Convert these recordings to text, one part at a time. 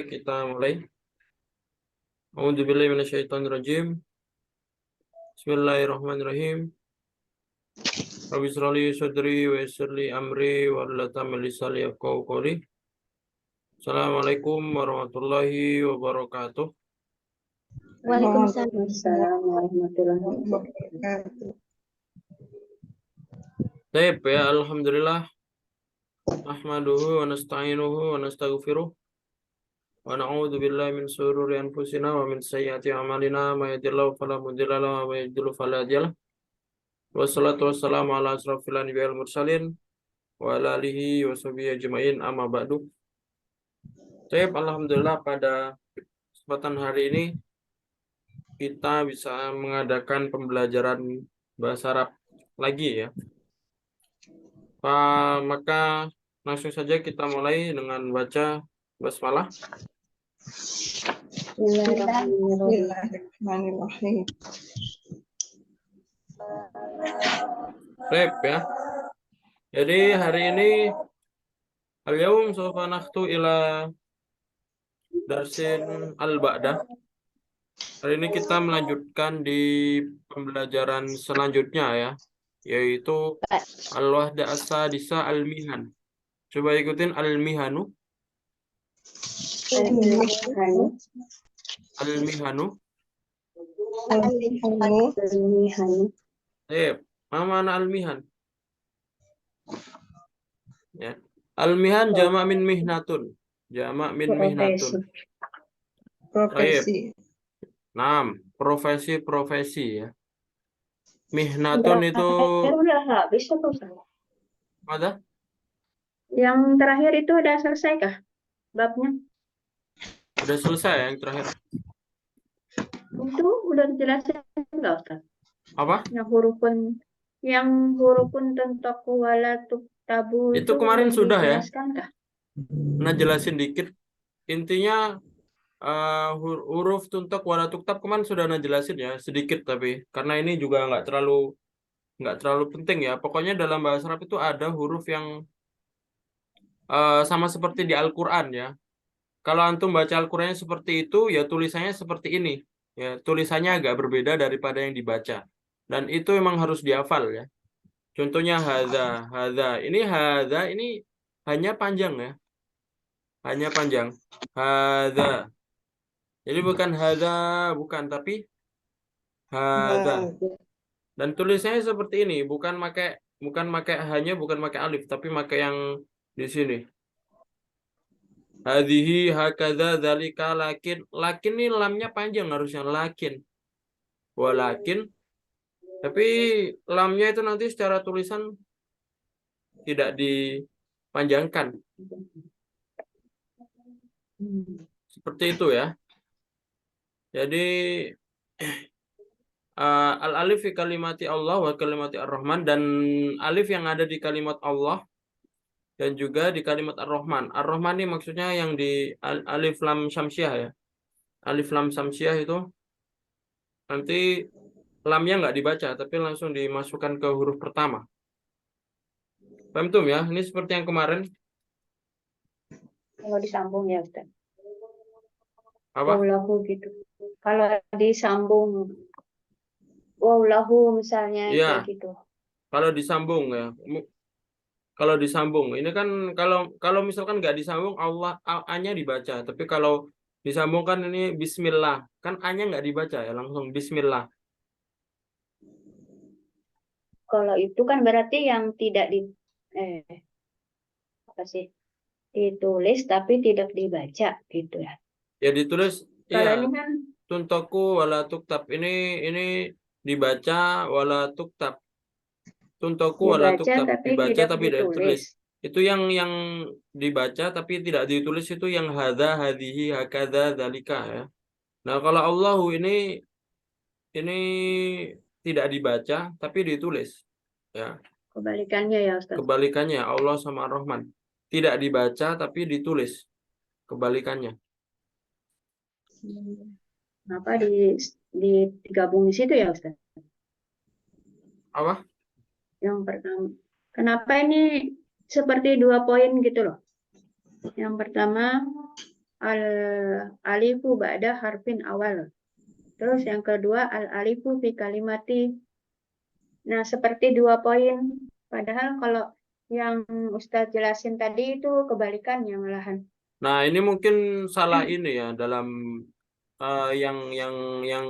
kita mulai. A'udzubillahi minasyaitonirrajim. Bismillahirrahmanirrahim. Rabbi shrah sadri wa yassir li amri wahlul 'uqdatam min lisani yafqahu qawli. Assalamualaikum warahmatullahi wabarakatuh. Waalaikumsalam warahmatullahi wabarakatuh. Baik ya, alhamdulillah. Nahmaduhu wa nasta'inuhu wa nastaghfiruh. Wa na'udzu billahi min shururi anfusina wa min sayyiati a'malina. May yahdihillahu fala mudilla lahu wa may yudlil fala hadiya lahu. Wassalatu wassalamu ala asrofil anbiya'i wal mursalin wa ala alihi wa sahbihi ajma'in, amma ba'du. Baik, alhamdulillah pada kesempatan hari ini kita bisa mengadakan pembelajaran bahasa Arab lagi ya. Maka langsung saja kita mulai dengan baca basmalah. Bismillahirrahmanirrahim. Baik ya. Jadi hari ini al-yaum sawfa nakhtu ila darsin al-ba'dah. Hari ini kita melanjutkan di pembelajaran selanjutnya ya, yaitu al-wahda as-sadisa al-mihan. Coba ikutin al-mihanu. Al-mihanu. Mana mana al-mihan? Ya. Al-mihan jama' min mihnatun. Jama' min mihnatun. Profesi. Nah, profesi-profesi ya. Mihnatun itu udah habis atau salah? ada? Yang terakhir itu udah selesai kah babnya? Udah selesai ya yang terakhir. Itu udah dijelasin enggak, Ustaz? Apa? Yang hurufun tentaku wala tabu Itu kemarin sudah ya. dijelaskan kah? Nah, jelasin dikit. Intinya huruf tuntok wala tuktab kemarin sudah jelasin ya sedikit, tapi karena ini juga nggak terlalu penting ya. Pokoknya dalam bahasa Arab itu ada huruf yang sama seperti di Al-Quran ya. Kalau antum baca Al-Qurannya seperti itu, ya tulisannya seperti ini. Ya, tulisannya agak berbeda daripada yang dibaca. Dan itu memang harus dihafal ya. Contohnya hadza. Ini hanya panjang ya. Hanya panjang. Hadza. Jadi bukan hadza, bukan, tapi hadza. Dan tulisannya seperti ini, bukan pakai alif, tapi pakai yang di sini. Hadhihi hakadza dzalika lakin ini lamnya panjang harusnya lakin. Walakin tapi lamnya itu nanti secara tulisan tidak dipanjangkan. Seperti itu ya. Jadi al-alif fi kalimati Allah wa kalimati ar-Rahman, dan alif yang ada di kalimat Allah dan juga di kalimat ar-Rahman. Ar-Rahman ini maksudnya yang di alif lam syamsiah ya. Alif lam syamsiah itu nanti lamnya nggak dibaca, tapi langsung dimasukkan ke huruf pertama. Paham tuh ya? Ini seperti yang kemarin. Kalau disambung ya, Ustaz. Apa? Waulahu gitu. Kalau disambung waulahu misalnya Iya. kayak gitu. Kalau disambung ya. Kalau disambung, ini kan kalau misalkan nggak disambung Allah A-nya dibaca, tapi kalau disambung kan ini Bismillah, kan A-nya nggak dibaca ya, langsung Bismillah. Kalau itu kan berarti yang tidak ditulis tapi tidak dibaca gitu ya. Ya ditulis Kalau iya ini kan tuntoku wala tuktab, ini dibaca wala tuktab. Tuntoku wala dibaca tuktab, tapi dibaca tidak tapi tidak ditulis. ditulis. Itu yang dibaca tapi tidak ditulis, itu yang hadza hadhihi hakadza dzalika ya. Nah, kalau Allahu ini tidak dibaca tapi ditulis ya. Kebalikannya ya, Ustaz. Kebalikannya Allah sama Ar-Rahman. Tidak dibaca tapi ditulis. Kebalikannya. Kenapa digabung di situ ya, Ustaz? Apa? Yang pertama, kenapa ini seperti 2 poin gitu loh? Yang pertama, al alifu ba'da harfin awal. Terus yang kedua al alifu fi kalimati. Nah, seperti 2 poin. Padahal kalau yang Ustadz jelasin tadi itu kebalikannya malahan. Nah, ini mungkin salah ini ya dalam yang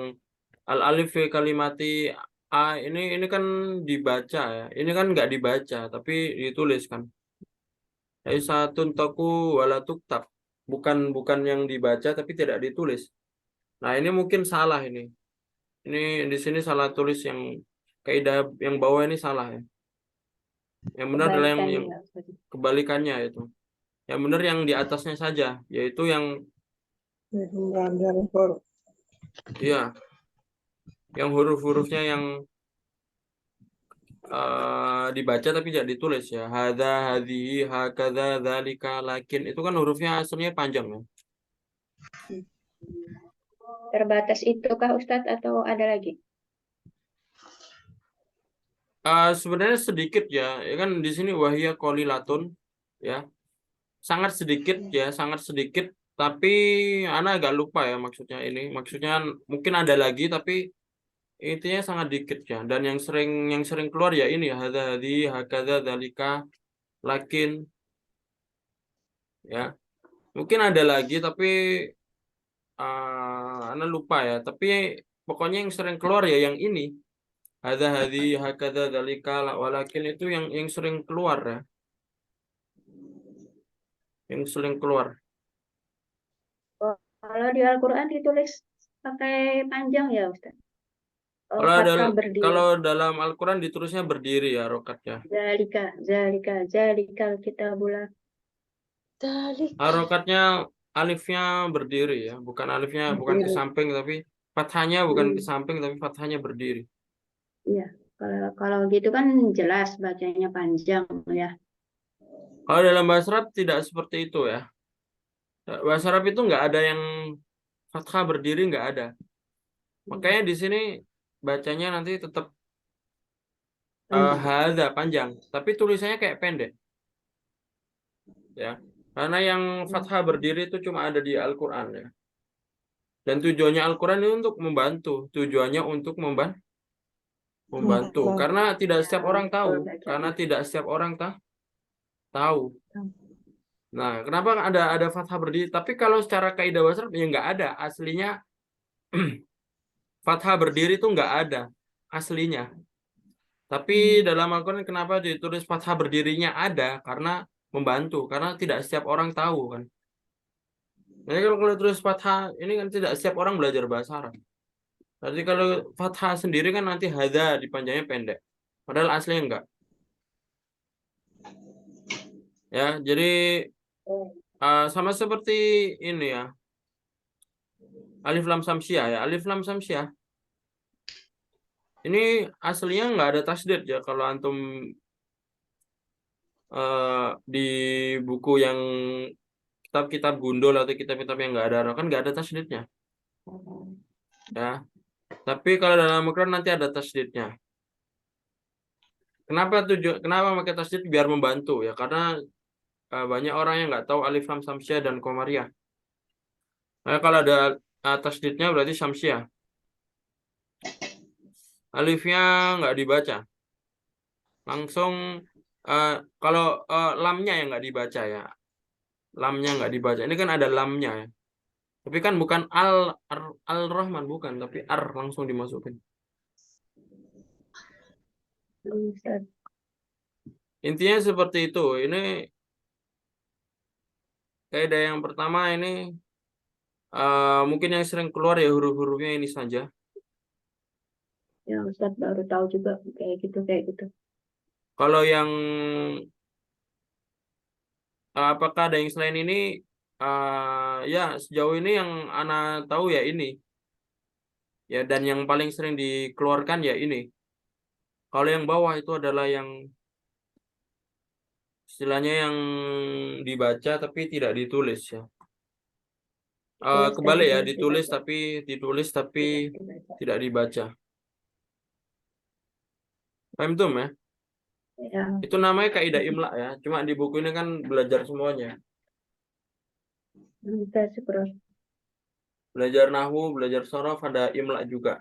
al-alif fi kalimati a ini kan dibaca ya. Ini kan nggak dibaca tapi ditulis kan. Satun taku wala tuktab. Bukan yang dibaca tapi tidak ditulis. Nah, ini mungkin salah ini. Ini di sini salah tulis yang kaidah yang bawah ini salah ya. Yang benar adalah yang Kebalikannya, Ustadz. kebalikannya itu. Yang benar yang di atasnya saja, yaitu yang ya, yang huruf-hurufnya yang dibaca tapi tidak ditulis ya. Hadza, hadhihi, hakadza, dzalika, lakin itu kan hurufnya aslinya panjang ya. Terbatas itu kah Ustadz atau ada lagi? Sebenarnya sedikit ya, ya kan di sini wahia qolilatun ya. Sangat sedikit ya, sangat sedikit tapi ana agak lupa ya maksudnya ini. Maksudnya mungkin ada lagi tapi intinya sangat dikit ya. Dan yang sering keluar ya ini ya hadza, hadhihi, hakadza, dzalika, lakin ya. Mungkin ada lagi tapi ana lupa ya. Tapi pokoknya yang sering keluar ya yang ini. Hadza, hadhihi, hakadza, dzalika, walakin itu yang sering keluar ya. Yang sering keluar. Kalau di Al-Quran ditulis pakai panjang ya Ustadz? Oh, Kalau fathah berdiri. kalau dalam Al-Quran ditulisnya berdiri ya rokatnya. Zalikal kitabula. Harokatnya alifnya berdiri ya, bukan alifnya bukan ke Berdiri. samping tapi fathahnya bukan ke Hmm, samping tapi fathahnya berdiri. iya. Kalau gitu kan jelas bacanya panjang ya. Kalau dalam bahasa Arab tidak seperti itu ya. Bahasa Arab itu nggak ada yang fathah berdiri nggak ada. Makanya di sini bacanya nanti tetap Panjang. hadza panjang, tapi tulisannya kayak pendek ya. Karena yang fathah berdiri itu cuma ada di Al-Quran ya. Dan tujuannya Al-Quran itu untuk membantu, tujuannya untuk membantu. Karena tidak setiap orang tahu, karena tidak setiap orang tahu. Nah, kenapa ada fathah berdiri? Tapi kalau secara kaidah bahasa Arab ya nggak ada. Aslinya fathah berdiri itu nggak ada aslinya. Tapi dalam Al-Quran kenapa ditulis fathah berdirinya ada? Karena membantu. Karena tidak setiap orang tahu kan. Jadi kalau tulis fathah ini kan tidak setiap orang belajar bahasa Arab. Berarti kalau fathah sendiri kan nanti hadza dipanjangnya pendek. Padahal aslinya enggak. Ya, jadi sama seperti ini ya. Alif lam samsiah ya. Alif lam samsiah. Ini aslinya nggak ada tasdid ya. Kalau antum di buku yang kitab-kitab gundul atau kitab-kitab yang nggak ada kan nggak ada tasdidnya. Ya. Tapi kalau dalam Al-Quran nanti ada tasdidnya. Kenapa pakai tasdid biar membantu ya? Karena banyak orang yang nggak tahu alif lam samsiah dan qamariyah. Nah, kalau ada tasdidnya berarti samsiah. Alifnya nggak dibaca. Langsung kalau lamnya yang nggak dibaca ya. Lamnya nggak dibaca. Ini kan ada lamnya ya. Tapi kan bukan al-Rahman bukan, tapi ar langsung dimasukin. Ustadz. Intinya seperti itu. Ini kaidah yang pertama ini mungkin yang sering keluar ya huruf-hurufnya ini saja. Ya Ustadz baru tahu juga kayak gitu. Kalau yang apakah ada yang selain ini? Ya sejauh ini yang Ana tahu ya ini. Ya dan yang paling sering dikeluarkan ya ini. Kalau yang bawah itu adalah yang istilahnya yang dibaca tapi tidak ditulis ya. Kebalik ya, ditulis tapi tidak dibaca. Paham tuh ya? Ya, Itu namanya kaidah imla ya. Cuma di buku ini kan belajar semuanya. Mumtaz, Bro. Belajar nahwu, belajar shorof, ada imla juga.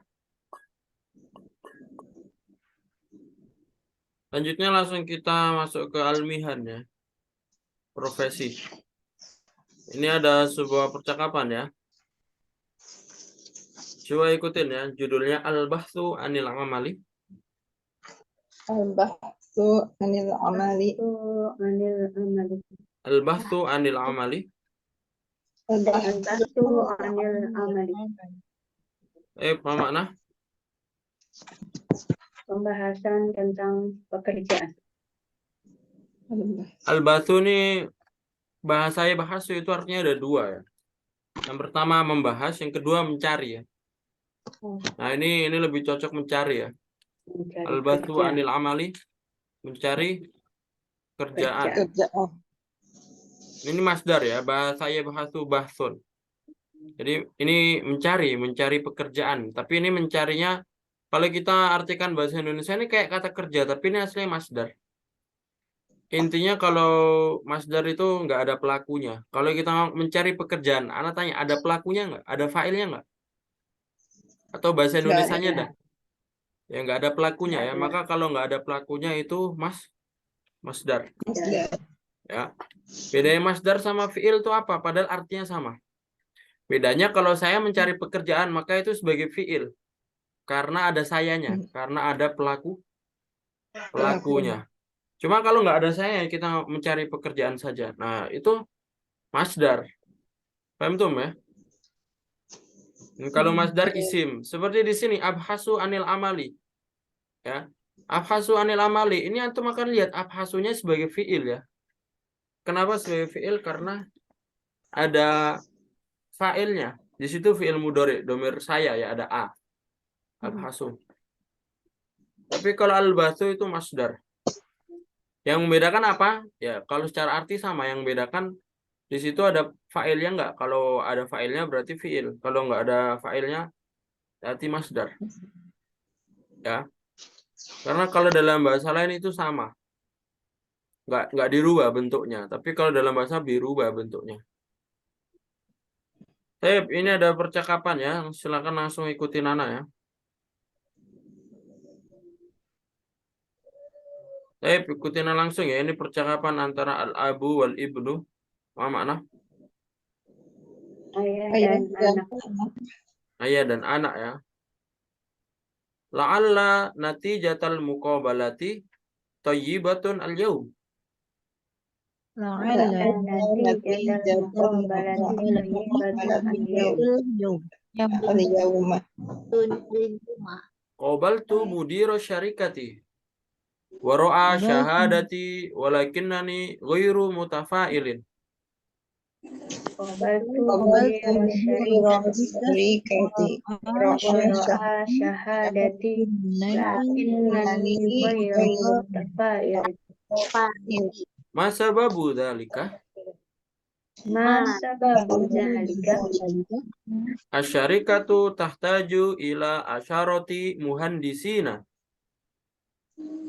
Lanjutnya langsung kita masuk ke almihan ya. Profesi. Ini ada sebuah percakapan ya. Coba ikutin ya. Judulnya Al-Bahthu Anil Amali. Al-bahthu anil amali. Anil amali. Al-Bahthu Anil Amali. Al-bahthu Anil amali. Apa makna? Pembahasan tentang pekerjaan. Al-Bahthu ini bahasa itu artinya ada dua ya. Yang pertama membahas, yang kedua mencari ya. Nah ini lebih cocok mencari ya. Mencari Al-Bahthu kerjaan. Anil Amali. Mencari kerjaan. kerjaan. Ini masdar ya. Bahasa bahsu bahsun. Jadi ini mencari pekerjaan. Tapi ini mencarinya, kalau kita artikan bahasa Indonesia ini kayak kata kerja, tapi ini aslinya masdar. Intinya kalau masdar itu nggak ada pelakunya. Kalau kita mencari pekerjaan, anak tanya ada pelakunya nggak? Ada failnya nggak? Atau bahasa Nggak Indonesianya ada. ada? Ya nggak ada pelakunya Nggak ya. ada. Maka kalau nggak ada pelakunya itu masdar. Masdar. Ya. Bedanya masdar sama fiil itu apa? Padahal artinya sama. Bedanya kalau saya mencari pekerjaan, maka itu sebagai fiil. Karena ada sayanya, karena ada pelakunya. Cuma kalau nggak ada saya, kita mencari pekerjaan saja. Nah, itu masdar. Paham tuh ya? Kalau masdar isim, seperti di sini abhasu anil amali. Ya. Abhasu anil amali. Ini antum akan lihat abhasunya sebagai fiil ya. Kenapa sebagai fiil? Karena ada fa'ilnya. Di situ fiil mudhari, domir saya ya, ada a. Abhasu. Tapi kalau al-bathu itu masdar. Yang membedakan apa? Ya, kalau secara arti sama. Yang membedakan di situ ada fa'ilnya nggak? Kalau ada fa'ilnya berarti fi'il. Kalau nggak ada fa'ilnya berarti masdar. Ya. Karena kalau dalam bahasa lain itu sama. Nggak dirubah bentuknya. Tapi kalau dalam bahasa dirubah bentuknya. Ini ada percakapan ya. Silakan langsung ikutin Nana ya. Ikutin langsung ya. Ini percakapan antara al-abu wal ibnu. Apa makna? Ayah dan anak. Ayah dan anak ya. La'alla natijatal muqabalati thayyibatun al-yawm. Qabaltu mudira syarikati wa ra'a syahadati walakinnani ghairu mutafa'ilin. Qabaltu mudira syarikati wa ra'a syahadati walakinnani ghairu mutafa'ilin. Ma sababu dzalika? Asyarikatu tahtaju ila asyarati muhandisina.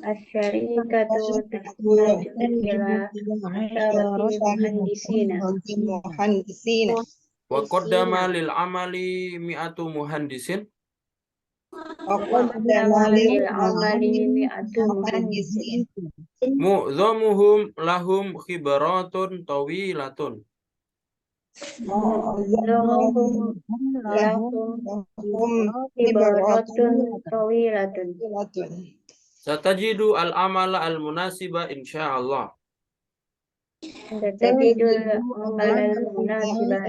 Asyarikatu tahtaju ila asyarati muhandisina. Wa qaddama lil amali mi'atu muhandisin. Mu'dhamuhum lahum khibaratun tawilatun. Satajidu al-amala al-munasiba insyaallah. Satajidu al-amala al-munasiba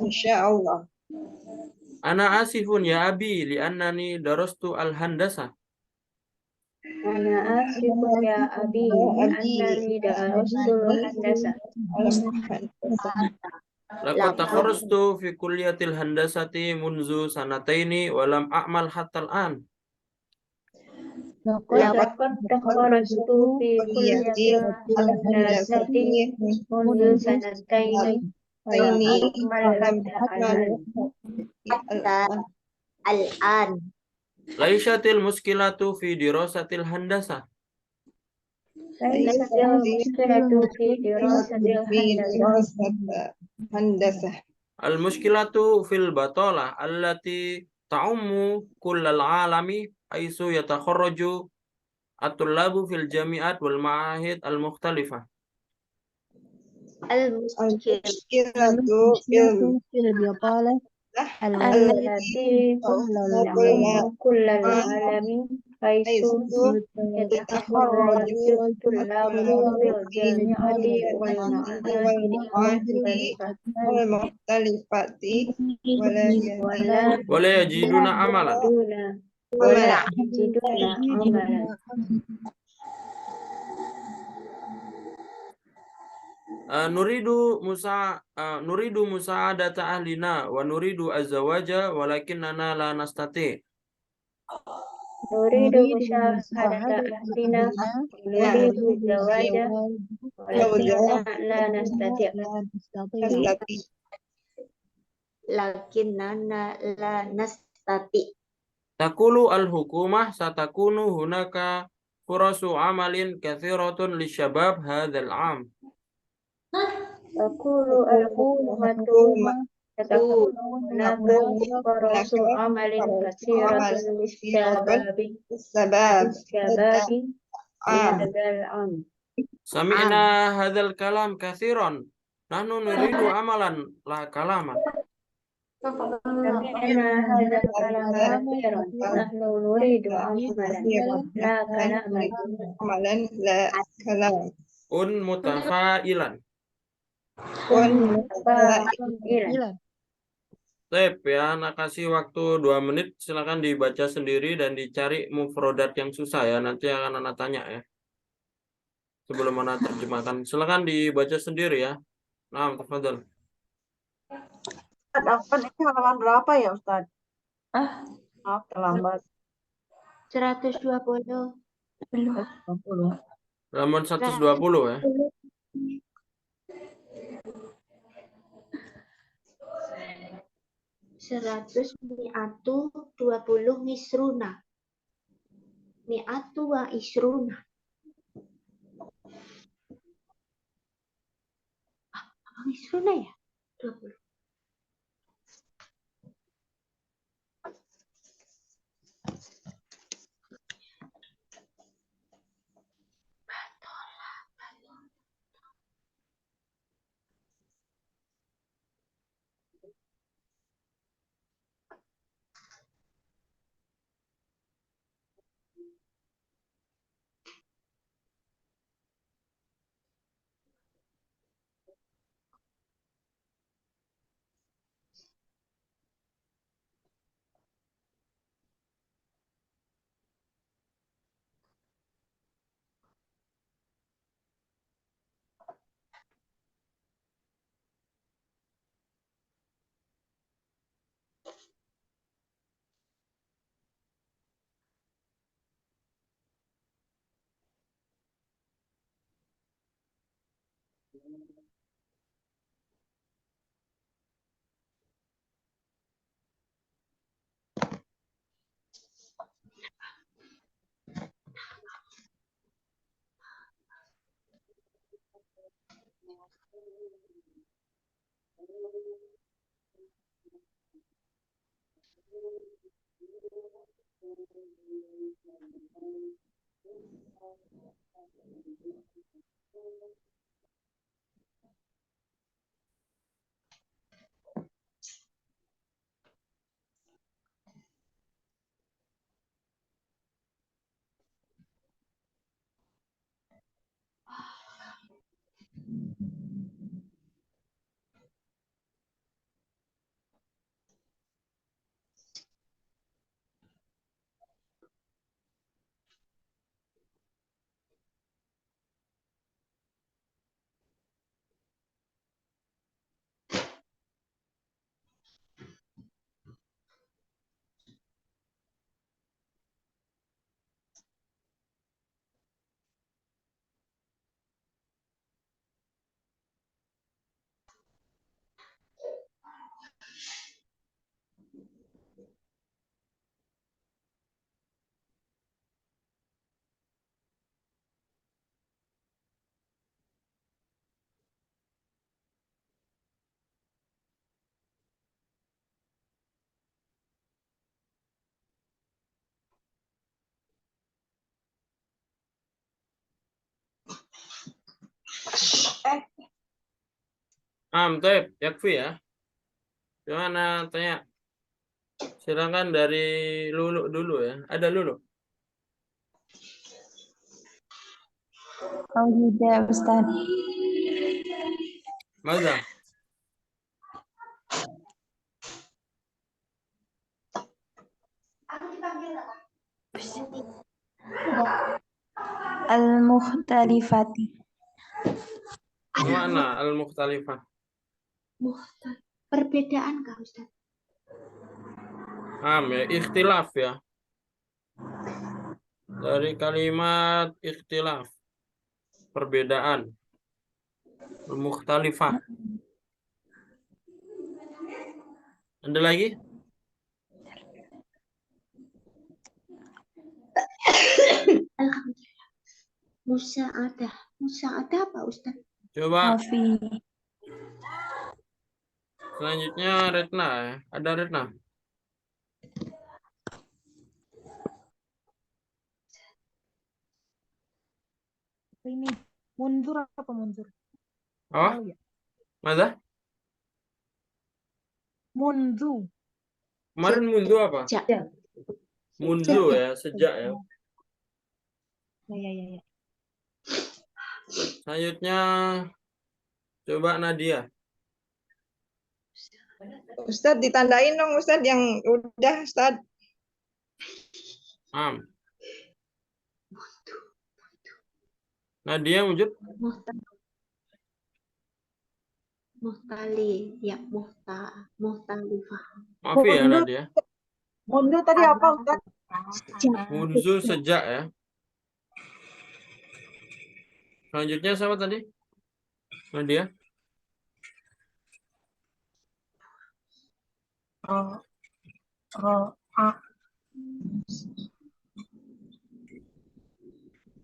insyaallah. Ana asifun ya abi li'annani darastu al-handasa. Ana asifun ya abi li'annani darastu al-handasa. Laqad takharrastu fi kulliyatil handasati munzu sanataini wa lam a'mal hatta al-an. Laqad takharrastu fi kulliyatil handasati munzu sanataini wa lam a'mal hatta al-an. Laishatil muskilatu fi dirasatil handasa. Laisatil muskilatu fi dirasatil في handasah. دراسة هندسة. Al-muskilatu fil batalah allati ta'ummu kullal alami haitsu yatakharraju at-tullabu fil jami'at wal ma'ahid al-mukhtalifah. Al-muskil المشكلة في البطالة allati ta'ummu kullal alami haitsu yatakharraju tullabu fil jami'ati wal ma'ahidi mukhtalifah. والمختلفة ولا Wala yajiduna amalan. wala yajiduna amalan. Nuridu musa'adata ahlina wa nuridu azzawaja walakinnana la nastati. Nuridu musyahadata ahlina nuridu zawaja walakinna la nastati' Takulu al-hukumah satakunu hunaka furasu amalin kathiratun lisyabab hadzal 'am. Aqulu al-hukumatu tatakunu hunaka farasu amalin katsiratun lisyababi السباب hadzal am. Sami'na hadzal kalam kathiran. Nahnu nuridu amalan la kalama. Sami'na hadzal kalam katsiran nahnu nuridu amalan la kalaman. عملا لا كلام. Mutafailan. Fa'ilan. Sip ya, nak kasih waktu 2 menit, silakan dibaca sendiri dan dicari mufrodat yang susah ya. Nanti akan Ana tanya ya. Sebelum Ana terjemahkan, silakan dibaca sendiri ya. Nah, tafadhal. Ustaz, ini halaman berapa ya, Ustaz? Maaf, terlambat. 120. 20. Halaman 120 ya. 100 mi'atu 20 misruna. Mi'atu wa isruna. Apa misruna ya? 20. Taib, yakfi ya. Gimana tanya? Silakan dari Lulu dulu ya. Ada Lulu? Tidak, Ustaz. Mana? Al-mukhtalifati. Mana al-mukhtalifah? Perbedaan Kak Ustaz? Ya, ikhtilaf ya. Dari kalimat ikhtilaf. Perbedaan. Al-mukhtalifah. Ada lagi? Alhamdulillah. Musa'adah. Musa'adah apa Ustaz? Coba Hafi. selanjutnya Retna ya. Ada Retna? Ini mundur apa mundur? Oh, Tahu ya? Mada? Mundu. Kemarin mundu apa? Sejak. Mundu ya, sejak ya. Ya. Selanjutnya coba Nadia. Ustadz ditandain dong Ustadz yang udah Ustadz. Nadia wujud? Muhtali. Ya, muhtalifah. Maaf ya Mundu. Nadia. Mundu tadi apa Ustaz? Mundu sejak ya. Selanjutnya siapa tadi? Nadia.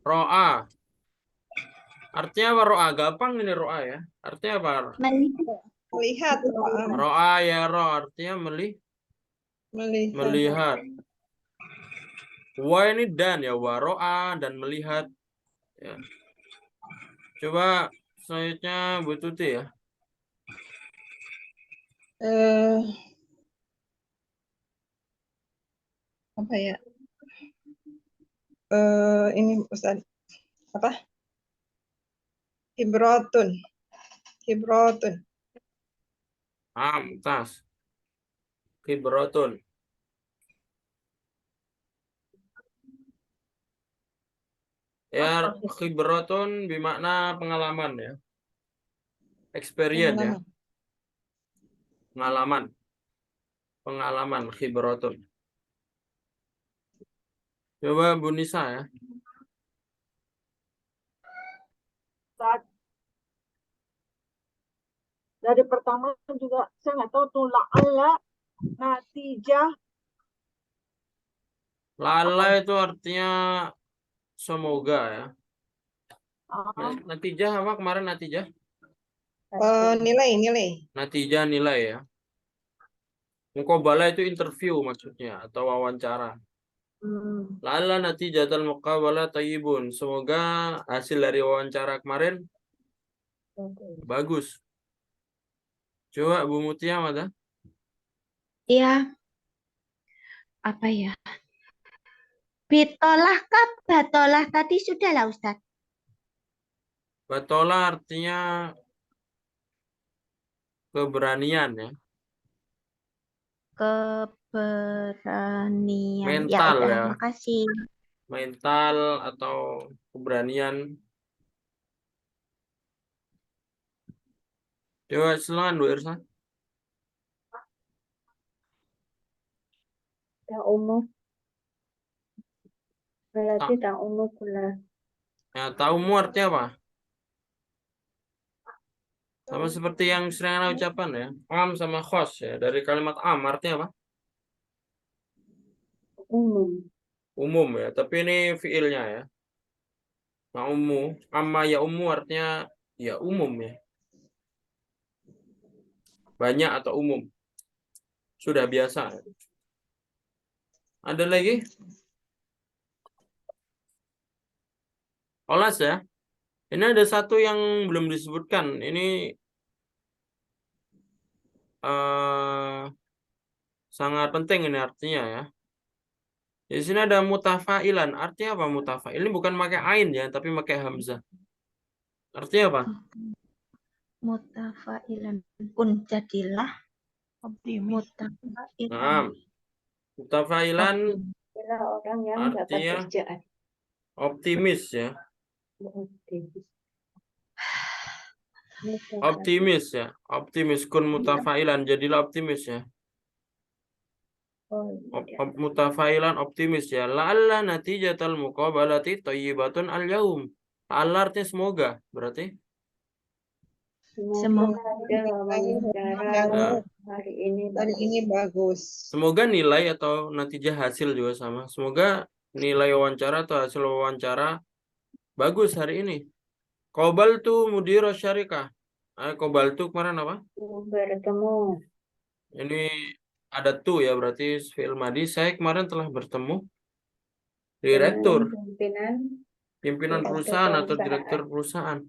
Ro'a. Artinya apa ro'a? Gampang ini ro'a ya. Artinya apa? Melihat. Ro'a ya ro. Artinya Melihat. melihat. Wa ini dan ya. Wa ro'a dan melihat. Ya. Coba selanjutnya Bu Tuti ya. Apa ya? Ini Ustaz. Apa? Hibratun. Tas. Khibratun. Ya, khibratun bermakna pengalaman ya. Experience ya. Pengalaman khibratun. Coba Bu Nisa ya. Ustaz. Dari pertama juga saya nggak tahu tuh la'alla, natijah. Lala itu artinya semoga ya. Natijah apa kemarin natijah? Nilai. Natijah nilai ya. Muqabalah itu interview maksudnya atau wawancara. Lala natijatal muqabalah tayyibun. Semoga hasil dari wawancara kemarin bagus. Coba Bu Mutia ada? Iya. Apa ya? Bitolah kah? Batolah tadi sudah lah Ustaz. Batola artinya keberanian ya. Keberanian. Mental udah, ya. makasih. Mental atau keberanian. Coba silakan Bu Irsa. Ta'umu. Berarti ta'umu pula. Ya, taumu artinya apa? Sama seperti yang sering kita ucapan ya. Am sama khos ya. Dari kalimat am artinya apa? Umum. Umum ya. Tapi ini fiilnya ya. Ma'umu. Amma ya umu artinya ya umum ya. Banyak atau umum. Sudah biasa. Ada lagi? Olas ya. Ini ada satu yang belum disebutkan. Ini sangat penting ini artinya ya. Di sini ada mutafailan. Artinya apa mutafail? Ini bukan pakai ain ya, tapi pakai hamzah. Artinya apa? Mutafailan pun jadilah mutafailan. Nah, mutafailan Adalah orang yang dapat artinya kerjaan. optimis ya. Mutafailan. Optimis ya. Optimis kun mutafailan. Jadilah optimis ya. Oh, iya. Mutafailan optimis ya. La'alla natijatal muqabalati thayyibatun al-yaum. La'alla artinya semoga. Berarti Semoga Semoga lawan bicara ya. hari ini hari ini bagus. Semoga nilai atau natijah hasil juga sama. Semoga nilai wawancara atau hasil wawancara bagus hari ini. Qabaltu mudira syarikah. Qabaltu kemarin apa? bertemu. Ini ada tu ya, berarti fi'il madhi. Saya kemarin telah bertemu direktur, pimpinan perusahaan atau direktur perusahaan.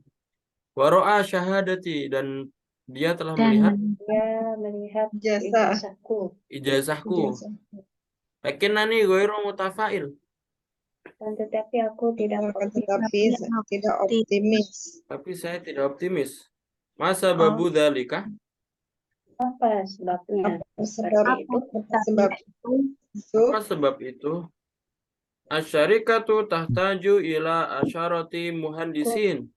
Waro'a syahadati, dan dia telah melihat Dia melihat Jasa. ijazahku. ijazahku. Lakinnani ghairu mutafail. Dan tetapi aku tidak Tetapi tidak optimis. Tapi saya tidak optimis. Masa babu dzalika? apa sebabnya Sebab seperti itu. sebab itu Apa sebab itu? Asyarikatu tahtaju ila asyarati muhandisin.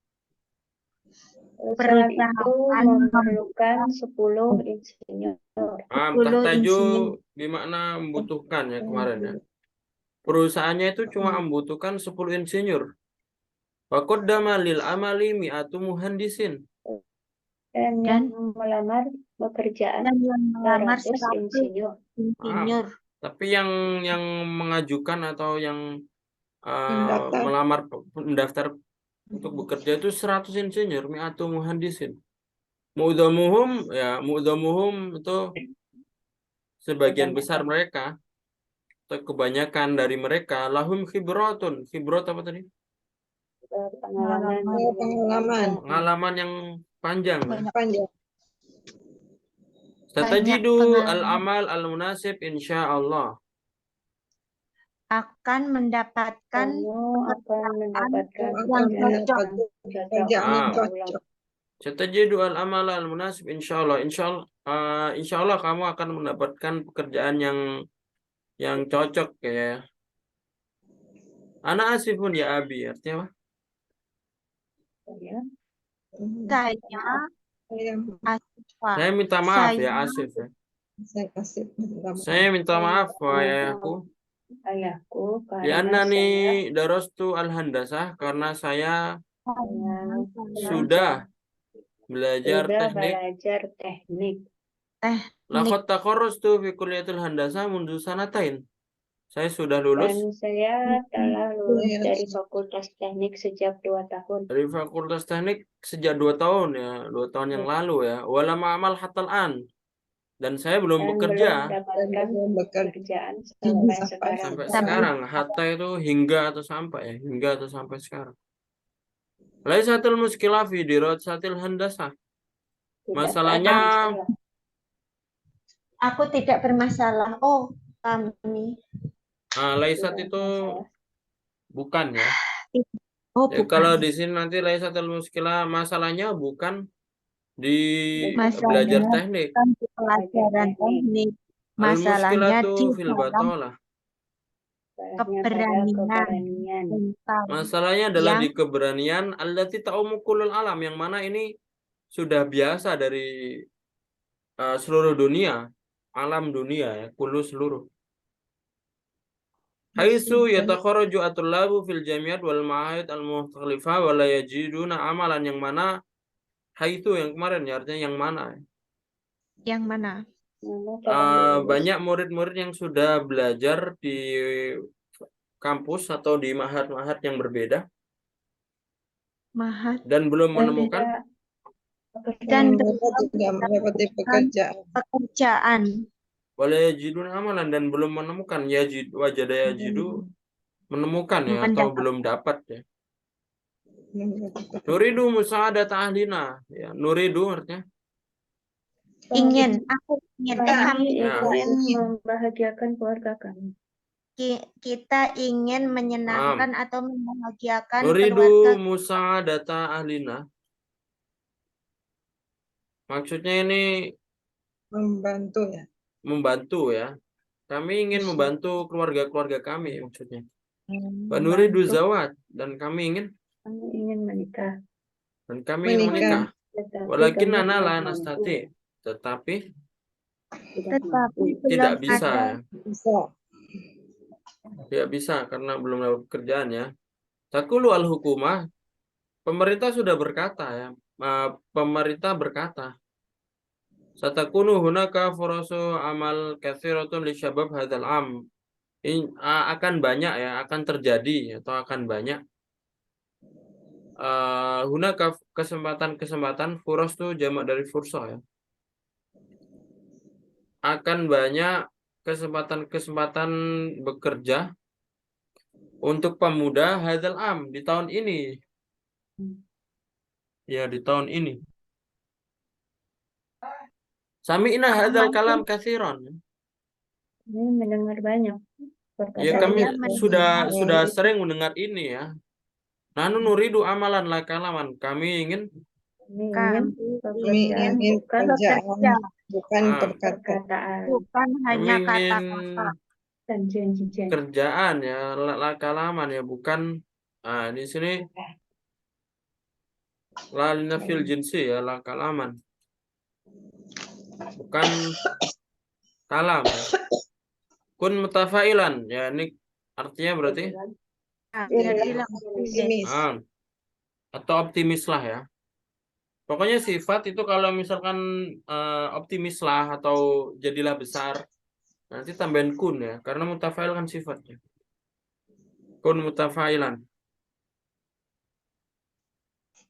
Perusahaan itu memerlukan 10 insinyur. Tahtaju bermakna membutuhkan ya kemarin ya. Perusahaannya itu cuma membutuhkan 10 insinyur. Wa qaddama lil amali mi'atu muhandisin. Dan yang melamar pekerjaan 100 insinyur. Tapi yang mengajukan atau yang Mendaftar. melamar mendaftar untuk bekerja itu 100 insinyur, mi'atu muhandisin. Mu'dhamuhum itu sebagian besar mereka atau kebanyakan dari mereka lahum khibratun. Khibrat apa tadi? Pengalaman yang panjang. panjang. Satajidu al-amal al-munasib insyaallah. Akan mendapatkan Kamu akan mendapatkan Yang pekerjaan Kerjaan yang cocok. Satajidu al-amal al-munasib insyaallah. Insyaallah kamu akan mendapatkan pekerjaan yang cocok ya. Ana asifun ya abi, artinya apa? ya. Saya minta maaf ya Asif ya. Saya minta maaf wahai ayahku. Ayahku Ya karena annani darastu al-handasah, karena saya sudah belajar teknik. Laqad taqarrastu fi kulliyatil handasah mundu sanatain. Saya sudah lulus Dan saya telah lulus dari Fakultas Teknik sejak 2 tahun. dari Fakultas Teknik sejak 2 tahun ya, 2 tahun yang lalu ya. Wala ma'amal hatal an. Dan saya belum bekerja belum mendapatkan pekerjaan sampai sekarang. Hatta itu hingga atau sampai ya, hingga atau sampai sekarang. Laisatul muskilah fi dirasatil handasah. Masalahnya aku tidak bermasalah. Oh, kami. laisat itu bukan ya. Oh, Ya, kalau di sini nanti laisatul muskilah, masalahnya bukan di belajar teknik. Pelajaran teknik. Masalahnya di fil batalah. keberanian. Masalahnya adalah di keberanian allati ta'umukul alam, yang mana ini sudah biasa dari seluruh dunia, alam dunia ya, kullu seluruh. Haitsu yatakharraju at-tullabu fil jami'at wal ma'ahid al-mukhtalifah wa la yajiduna amalan, yang mana haitsu yang kemarin ya, artinya yang mana? Yang mana? Banyak murid-murid yang sudah belajar di kampus atau di ma'had-ma'had yang berbeda dan belum menemukan tidak mendapati pekerjaan. Wala yajiduna amalan, dan belum menemukan. Wajada yajidu, menemukan ya, atau belum dapat ya. Nuridu musa'adat ahlina. Ya, nuridu artinya Ingin, aku ingin. Kami Ya. ingin membahagiakan keluarga kami. Kita ingin menyenangkan atau membahagiakan nuridu keluarga. musa'adata ahlina. Maksudnya ini Membantu ya. membantu ya. Kami ingin membantu keluarga-keluarga kami maksudnya. Wa Membantu. nuridu zawat, dan kami ingin menikah. menikah. Tetapi Walakin kami ana belum la mampu. nastati. Tetapi Tetapi tidak belum bisa ada. ya. Bisa. Tidak bisa karena belum dapat pekerjaan ya. Takulu al-hukumah, pemerintah sudah berkata ya. Pemerintah berkata, satakunu hunaka furasu amal katsiratun li syabab hadzal am. Ini akan banyak ya, akan terjadi atau akan banyak hunaka kesempatan-kesempatan, furas tuh jamak dari fursa ya. Akan banyak kesempatan-kesempatan bekerja untuk pemuda hadzal am di tahun ini. Ya, di tahun ini. Sami'na hadzal kalam katsiran. Ini mendengar banyak Ya, perkataan kami itu. sudah sering mendengar ini ya. Nanu nuridu amalan la kalaman. Kami ingin Kami ingin Kami pekerjaan ingin bukan pekerjaan, bukan Ah. perkataan. perkataan Bukan kami hanya ingin kata-kata. dan janji-janji. kerjaan ya, la kalaman ya, bukan di sini la linafil jinsi ya, la kalaman. Bukan kalam ya. Kun mutafailan ya, ini artinya berarti Inilah Optimis. atau optimis lah ya. Pokoknya sifat itu kalau misalkan optimis lah atau jadilah besar, nanti tambahin kun ya, karena mutafail kan sifatnya. Kun mutafailan.